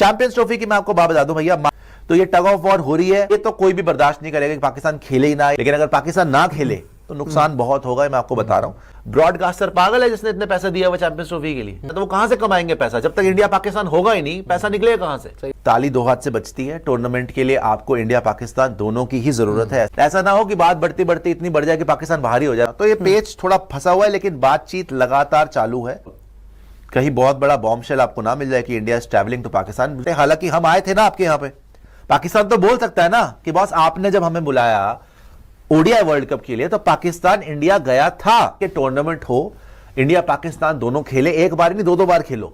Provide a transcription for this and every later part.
Champions trophy की मैं आपको बात बता दूं भैया, तो ये टग ऑफ वॉर हो रही है, ये तो कोई भी बर्दाश्त नहीं करेगा कि पाकिस्तान खेले ही ना, लेकिन अगर पाकिस्तान ना खेले तो नुकसान बहुत होगा, मैं आपको बता रहा हूं। ब्रॉडकास्टर पागल है जिसने इतने पैसे दिया हुआ चैंपियंस ट्रॉफी के लिए, तो वो कहां से कमाएंगे पैसा? जब तक इंडिया पाकिस्तान होगा ही नहीं, पैसा निकलेगा कहां से? ताली दो हाथ से बचती है। टूर्नामेंट के लिए आपको इंडिया पाकिस्तान दोनों की ही जरूरत है। ऐसा ना हो कि बात बढ़ती बढ़ती इतनी बढ़ जाए कि पाकिस्तान बाहर ही हो जाए। तो ये पेच थोड़ा फंसा हुआ है, लेकिन बातचीत लगातार चालू है। कहीं बहुत बड़ा बॉम्बशेल आपको ना मिल जाए कि India is travelling to Pakistan. हालांकि हम आए थे ना आपके यहाँ पे, पाकिस्तान तो बोल सकता है ना कि बॉस आपने जब हमें बुलाया ओडीआई वर्ल्ड कप के लिए तो पाकिस्तान इंडिया गया था कि टूर्नामेंट हो, इंडिया पाकिस्तान दोनों खेले, एक बार नहीं दो बार खेलो,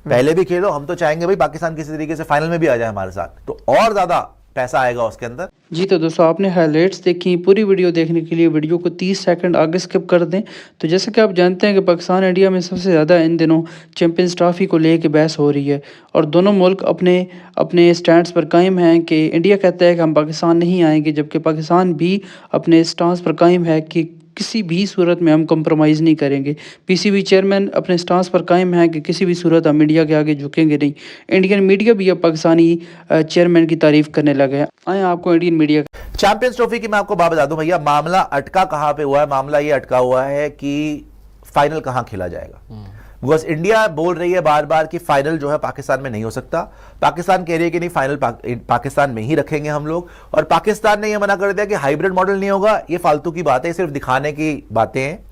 पहले भी खेलो। हम तो चाहेंगे भाई पाकिस्तान किसी तरीके से फाइनल में भी आ जाए हमारे साथ, तो और ज्यादा पैसा आएगा उसके अंदर। जी तो दोस्तों, आपने हाइलाइट्स देखी। पूरी वीडियो देखने के लिए वीडियो को 30 सेकंड आगे स्किप कर दें। तो जैसे कि आप जानते हैं कि पाकिस्तान इंडिया में सबसे ज़्यादा इन दिनों चैंपियंस ट्रॉफी को लेके बहस हो रही है, और दोनों मुल्क अपने अपने स्टैंड्स पर कायम हैं कि इंडिया कहता है कि हम पाकिस्तान नहीं आएंगे, जबकि पाकिस्तान भी अपने स्टांस पर कायम है कि किसी भी सूरत में हम कंप्रोमाइज़ नहीं करेंगे। पीसीबी चेयरमैन अपने स्टांस पर कायम है कि किसी भी सूरत हम इंडिया के आगे झुकेंगे नहीं। इंडियन मीडिया भी अब पाकिस्तानी चेयरमैन की तारीफ करने लगे हैं। आए आपको इंडियन मीडिया चैंपियंस ट्रॉफी की मैं आपको बात बता दूं भैया, मामला अटका कहां पे हुआ है? मामला ये अटका हुआ है कि फाइनल कहां खेला जाएगा। बिकॉज इंडिया बोल रही है बार बार कि फाइनल जो है पाकिस्तान में नहीं हो सकता। पाकिस्तान कह रही है कि नहीं, फाइनल पाकिस्तान में ही रखेंगे हम लोग। और पाकिस्तान ने यह मना कर दिया कि हाइब्रिड मॉडल नहीं होगा, ये फालतू की बात है, सिर्फ दिखाने की बातें हैं।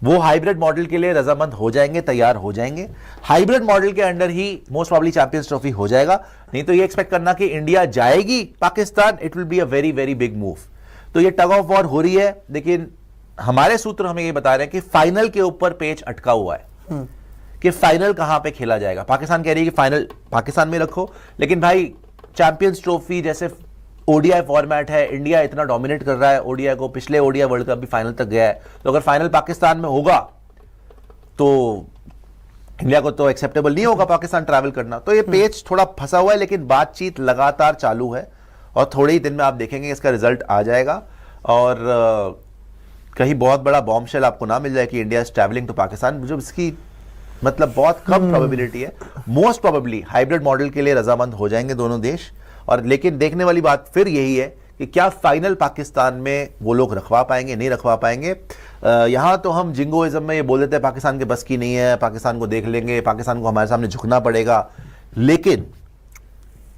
वो हाइब्रिड मॉडल के लिए रजामंद हो जाएंगे, तैयार हो जाएंगे। हाइब्रिड मॉडल के अंडर ही मोस्ट प्रॉब्ली चैंपियंस ट्रॉफी हो जाएगा। नहीं तो ये एक्सपेक्ट करना कि इंडिया जाएगी Pakistan, it will be a very very big move. तो ये टग ऑफ वॉर हो रही है, लेकिन हमारे सूत्र हमें ये बता रहे हैं कि फाइनल के ऊपर पेच अटका हुआ है कि फाइनल कहां पे खेला जाएगा। पाकिस्तान कह रही है कि फाइनल पाकिस्तान में रखो, लेकिन भाई चैंपियंस ट्रॉफी जैसे ओडीआई फॉर्मेट है, इंडिया इतना डोमिनेट कर रहा है ओडीआई को, पिछले ओडीआई वर्ल्ड कप भी फाइनल तक गया है, तो अगर फाइनल पाकिस्तान में होगा तो इंडिया को तो एक्सेप्टेबल नहीं होगा पाकिस्तान ट्रैवल करना। तो ये पेच थोड़ा फंसा हुआ है, लेकिन बातचीत लगातार चालू है और थोड़े ही दिन में आप देखेंगे इसका रिजल्ट आ जाएगा। और कहीं बहुत बड़ा बॉम्बशेल आपको ना मिल जाए कि India is travelling to Pakistan, जो इसकी मतलब बहुत कम प्रोबेबिलिटी है। मोस्ट प्रोबेबली हाइब्रिड मॉडल के लिए रजामंद हो जाएंगे दोनों देश। और लेकिन देखने वाली बात फिर यही है कि क्या फाइनल पाकिस्तान में वो लोग रखवा पाएंगे, नहीं रखवा पाएंगे। यहां तो हम जिंगोइज्म में ये बोल देते हैं पाकिस्तान के बस की नहीं है, पाकिस्तान को देख लेंगे, पाकिस्तान को हमारे सामने झुकना पड़ेगा, लेकिन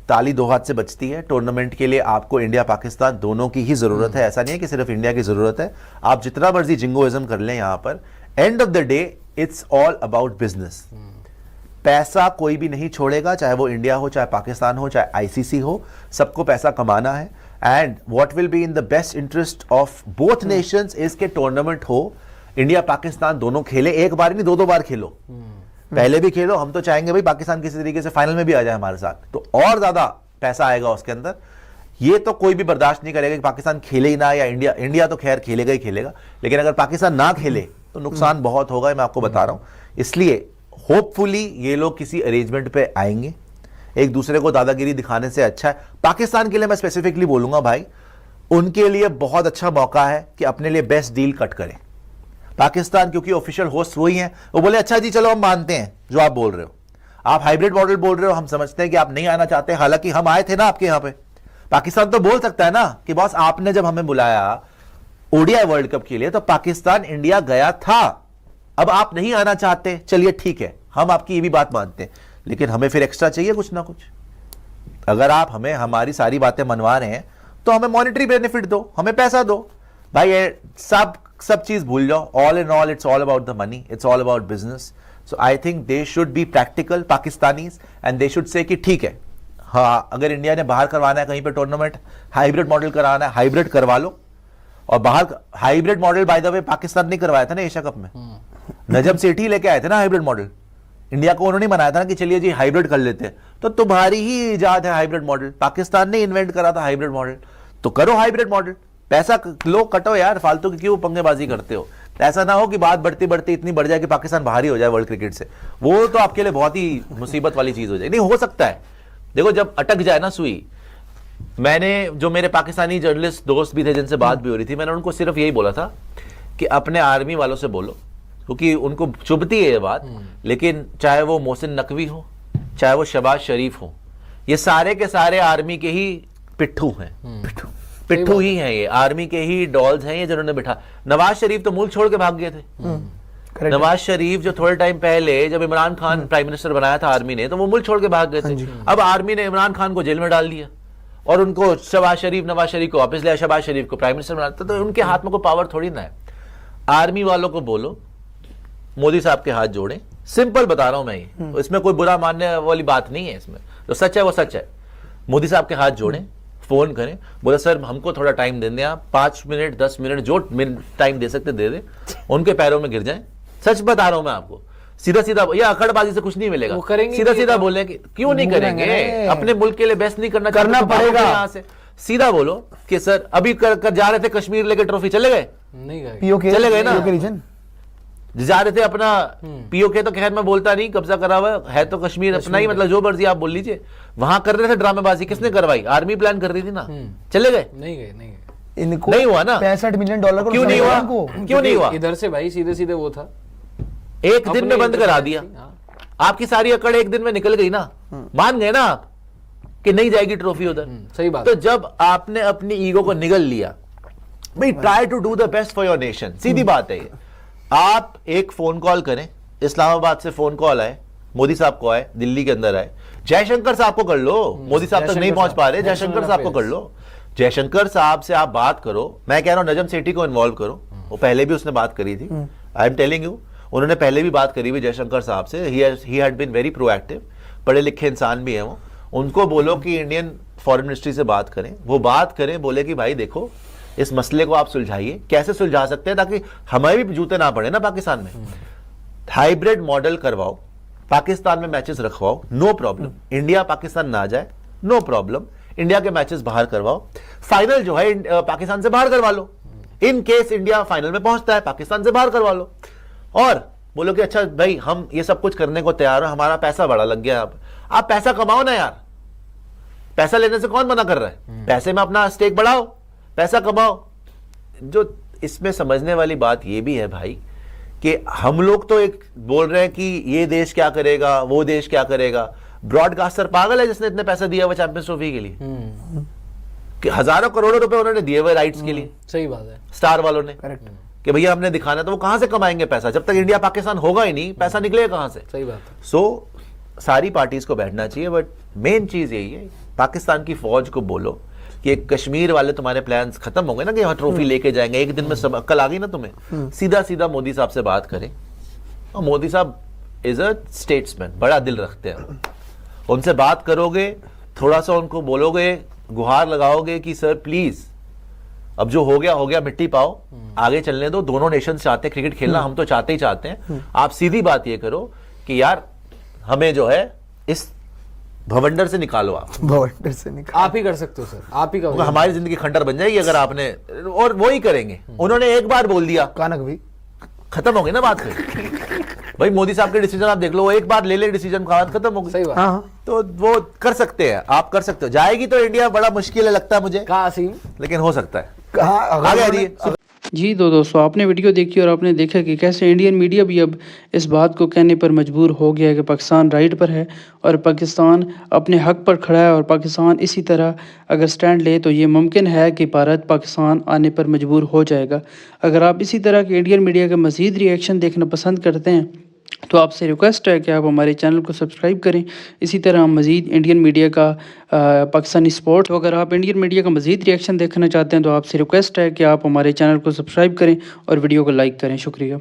ताली दो हाथ से बचती है। टूर्नामेंट के लिए आपको इंडिया पाकिस्तान दोनों की ही जरूरत है। ऐसा नहीं है कि सिर्फ इंडिया की जरूरत है। आप जितना मर्जी जिंगोइज्म कर लें, यहां पर end of the day it's all about business. पैसा कोई भी नहीं छोड़ेगा, चाहे वो इंडिया हो, चाहे पाकिस्तान हो, चाहे आईसीसी हो, सबको पैसा कमाना है। And what will be in the best interest of both Nations is के टूर्नामेंट हो, इंडिया पाकिस्तान दोनों खेले, एक बार नहीं दो बार खेलो, पहले भी खेलो। हम तो चाहेंगे भाई पाकिस्तान किसी तरीके से फाइनल में भी आ जाए हमारे साथ, तो और ज्यादा पैसा आएगा उसके अंदर। ये तो कोई भी बर्दाश्त नहीं करेगा कि पाकिस्तान खेले ही ना, या इंडिया तो खैर खेलेगा ही खेलेगा, लेकिन अगर पाकिस्तान ना खेले तो नुकसान बहुत होगा, मैं आपको बता रहा हूं। इसलिए होपफुली ये लोग किसी अरेंजमेंट पे आएंगे। एक दूसरे को दादागिरी दिखाने से अच्छा है, पाकिस्तान के लिए मैं स्पेसिफिकली बोलूंगा भाई, उनके लिए बहुत अच्छा मौका है कि अपने लिए बेस्ट डील कट करें। पाकिस्तान क्योंकि ऑफिशियल होस्ट वही हैं, वो बोले अच्छा जी चलो हम मानते हैं जो आप बोल रहे हो, आप हाइब्रिड मॉडल बोल रहे हो, हम समझते हैं कि आप नहीं आना चाहते, हालांकि हम आए थे ना आपके यहां पे। पाकिस्तान तो बोल सकता है ना कि बॉस आपने जब हमें बुलाया ओडीआई वर्ल्ड कप के लिए तो पाकिस्तान इंडिया गया था, अब आप नहीं आना चाहते, चलिए ठीक है, हम आपकी ये भी बात मानते हैं, लेकिन हमें फिर एक्स्ट्रा चाहिए कुछ ना कुछ। अगर आप हमें हमारी सारी बातें मनवा रहे हैं तो हमें मॉनेटरी बेनिफिट दो, हमें पैसा दो भाई। ये सब चीज भूल जाओ। All in all it's all about the money, it's all about business. So I think they should be practical Pakistanis and they should say कि ठीक है, हाँ अगर इंडिया ने बाहर करवाना है कहीं पे टूर्नामेंट, हाइब्रिड मॉडल कराना है, हाइब्रिड करवा लो। और बाहर hybrid model by the way Pakistan ने करवाया था ना एशिया कप में, नजम सेठी लेके आए थे ना हाइब्रिड मॉडल। इंडिया को उन्होंने बनाया था ना कि चलिए जी हाइब्रिड कर लेते हैं, तो तुम्हारी ही इजाद है हाइब्रिड मॉडल, पाकिस्तान ने इन्वेंट करा था हाइब्रिड मॉडल, तो करो हाइब्रिड मॉडल, पैसा लो, कटो यार, फालतू की क्यों पंगेबाजी करते हो। ऐसा ना हो कि बात बढ़ती बढ़ती इतनी बढ़ जाए कि पाकिस्तान बाहर ही हो जाए वर्ल्ड क्रिकेट से, वो तो आपके लिए बहुत ही मुसीबत वाली चीज हो जाए। नहीं हो सकता है, देखो जब अटक जाए ना सुई। मैंने जो मेरे पाकिस्तानी जर्नलिस्ट दोस्त भी थे जिनसे बात भी हो रही थी, मैंने उनको सिर्फ यही बोला था कि अपने आर्मी वालों से बोलो, क्योंकि उनको चुभती है ये बात, लेकिन चाहे वो मोहसिन नकवी हो, चाहे वो शहबाज शरीफ हो, ये सारे के सारे आर्मी के ही पिट्ठू हैं, पिट्ठू ही हैं, ये आर्मी के ही डॉल्स हैं ये जिन्होंने बिठा। नवाज शरीफ तो मुल्क छोड़ के भाग गए थे। नवाज शरीफ जो थोड़े टाइम पहले जब इमरान खान प्राइम मिनिस्टर बनाया था आर्मी ने, तो वो मुल्क छोड़ के भाग गए थे। अब आर्मी ने इमरान खान को जेल में डाल दिया और उनको नवाज शरीफ को वापस लिया, शहबाज शरीफ को प्राइम मिनिस्टर बनाता, तो उनके हाथ में कोई पावर थोड़ी ना है। आर्मी वालों को बोलो मोदी साहब के हाथ जोड़ें, सिंपल बता रहा हूं मैं ये, तो इसमें कोई बुरा मानने वाली बात नहीं है, इसमें जो सच है वो सच है। मोदी साहब के हाथ जोड़ें, फोन करें, बोले सर हमको थोड़ा टाइम दे दें आप, 5 मिनट 10 मिनट जो टाइम दे सकते दे दे, उनके पैरों में गिर जाएं। सच बता रहा हूं मैं आपको, सीधा सीधा, या अकड़बाजी से कुछ नहीं मिलेगा, सीधा सीधा बोले कि क्यों नहीं करेंगे, अपने मुल्क के लिए बेस्ट नहीं करना पड़ेगा, यहाँ से सीधा बोलो कि सर अभी कर जा रहे थे कश्मीर लेके ट्रॉफी, चले गए? नहीं गए, चले गए ना, जा रहे थे अपना पीओके, तो खैर मैं बोलता नहीं, कब्जा करा हुआ है तो कश्मीर अपना ही, मतलब जो मर्जी आप बोल लीजिए, वहां कर रहे थे ड्रामेबाजी, किसने करवाई? आर्मी प्लान कर रही थी ना, चले गए? नहीं गए, इनको नहीं हुआ ना। $65 मिलियन क्यों नहीं हुआ? क्यों नहीं हुआ? इधर से भाई सीधे सीधे वो था, एक दिन में बंद करा दिया, आपकी सारी अकड़ एक दिन में निकल गई ना, मान गए ना आप कि नहीं जाएगी ट्रॉफी उधर। सही बात। तो जब आपने अपनी ईगो को निगल लिया, भाई try to do the best for your nation, सीधी बात है ये। आप एक फोन कॉल करें, इस्लामाबाद से फोन कॉल आए, मोदी साहब को आए, दिल्ली के अंदर आए, जयशंकर साहब को कर लो, मोदी साहब तक नहीं पहुंच पा रहे, जयशंकर साहब को कर लो, जयशंकर साहब से आप बात करो। मैं कह रहा हूं नजम सेठी को इन्वॉल्व करो, वो पहले भी उसने बात करी थी, आई एम टेलिंग यू, उन्होंने पहले भी बात करी हुई जयशंकर साहब से, he had been very proactive, पढ़े लिखे इंसान भी हैं वो। उनको बोलो कि इंडियन फॉरेन मिनिस्ट्री से बात करें, वो बात करें, बोले कि भाई देखो इस मसले को आप सुलझाइए, कैसे सुलझा सकते हैं ताकि हमें भी जूते ना पड़े ना पाकिस्तान में। हाइब्रिड मॉडल करवाओ, पाकिस्तान में मैचेस रखवाओ, नो प्रॉब्लम, इंडिया पाकिस्तान ना जाए, नो प्रॉब्लम, इंडिया के मैचेस बाहर करवाओ, फाइनल जो है पाकिस्तान से बाहर करवा लो, इन केस इंडिया फाइनल में पहुंचता है पाकिस्तान से बाहर करवा लो, और बोलो कि अच्छा भाई हम ये सब कुछ करने को तैयार हो, हमारा पैसा बड़ा लग गया। आप पैसा कमाओ ना यार, पैसा लेने से कौन मना कर रहा है, पैसे में अपना स्टेक बढ़ाओ, पैसा कमाओ। जो इसमें समझने वाली बात ये भी है भाई कि हम लोग तो एक बोल रहे हैं कि ये देश क्या करेगा, वो देश क्या करेगा, ब्रॉडकास्टर पागल है जिसने इतने पैसा दिया हुआ चैंपियंस ट्रॉफी के लिए, कि हजारों करोड़ों रुपए उन्होंने दिए हुए राइट्स के लिए, सही बात है, स्टार वालों ने, कि भैया हमने दिखाना, तो वो कहां से कमाएंगे पैसा, जब तक इंडिया पाकिस्तान होगा ही नहीं, पैसा निकलेगा कहां से? सही बात है। सो सारी पार्टीज को बैठना चाहिए, बट मेन चीज यही है, पाकिस्तान की फौज को बोलो कि कश्मीर वाले तुम्हारे प्लान्स खत्म हो गए ना, कि यहाँ ट्रॉफी लेके जाएंगे एक दिन में, सब अक्ल आ गई ना तुम्हें, सीधा सीधा मोदी साहब से बात करें। और मोदी साहब इज अ स्टेट्समैन, बड़ा दिल रखते हैं, उनसे बात करोगे, थोड़ा सा उनको बोलोगे, गुहार लगाओगे कि सर प्लीज अब जो हो गया मिट्टी पाओ, आगे चलने दो, दोनों नेशन चाहते हैं क्रिकेट खेलना, हम तो चाहते ही चाहते हैं, आप सीधी बात ये करो कि यार हमें जो है इस भवंडर से निकालो, आप ही कर सकते हो सर, आप ही का, हमारी जिंदगी खंडर बन जाएगी अगर आपने, और वो ही करेंगे। उन्होंने एक बार बोल दिया, कानक भी खत्म हो गई ना बात फिर। भाई मोदी साहब के डिसीजन आप देख लो, वो एक बार ले डिसीजन का बात खत्म हो गई। सही बात। हाँ। तो वो कर सकते हैं, आप कर सकते हो। जाएगी तो इंडिया बड़ा मुश्किल है लगता है मुझे, कहाँ सीम, लेकिन हो सकता है। आगे जी दोस्तों, आपने वीडियो देखी और आपने देखा कि कैसे इंडियन मीडिया भी अब इस बात को कहने पर मजबूर हो गया है कि पाकिस्तान राइट पर है और पाकिस्तान अपने हक पर खड़ा है, और पाकिस्तान इसी तरह अगर स्टैंड ले तो ये मुमकिन है कि भारत पाकिस्तान आने पर मजबूर हो जाएगा। अगर आप इसी तरह के इंडियन मीडिया का मज़ीद रिएक्शन देखना पसंद करते हैं तो आपसे रिक्वेस्ट है कि आप हमारे चैनल को सब्सक्राइब करें। इसी तरह हम मज़ीद इंडियन मीडिया का पाकिस्तानी स्पोर्ट, तो अगर आप इंडियन मीडिया का मज़ीद रिएक्शन देखना चाहते हैं तो आपसे रिक्वेस्ट है कि आप हमारे चैनल को सब्सक्राइब करें और वीडियो को लाइक करें। शुक्रिया।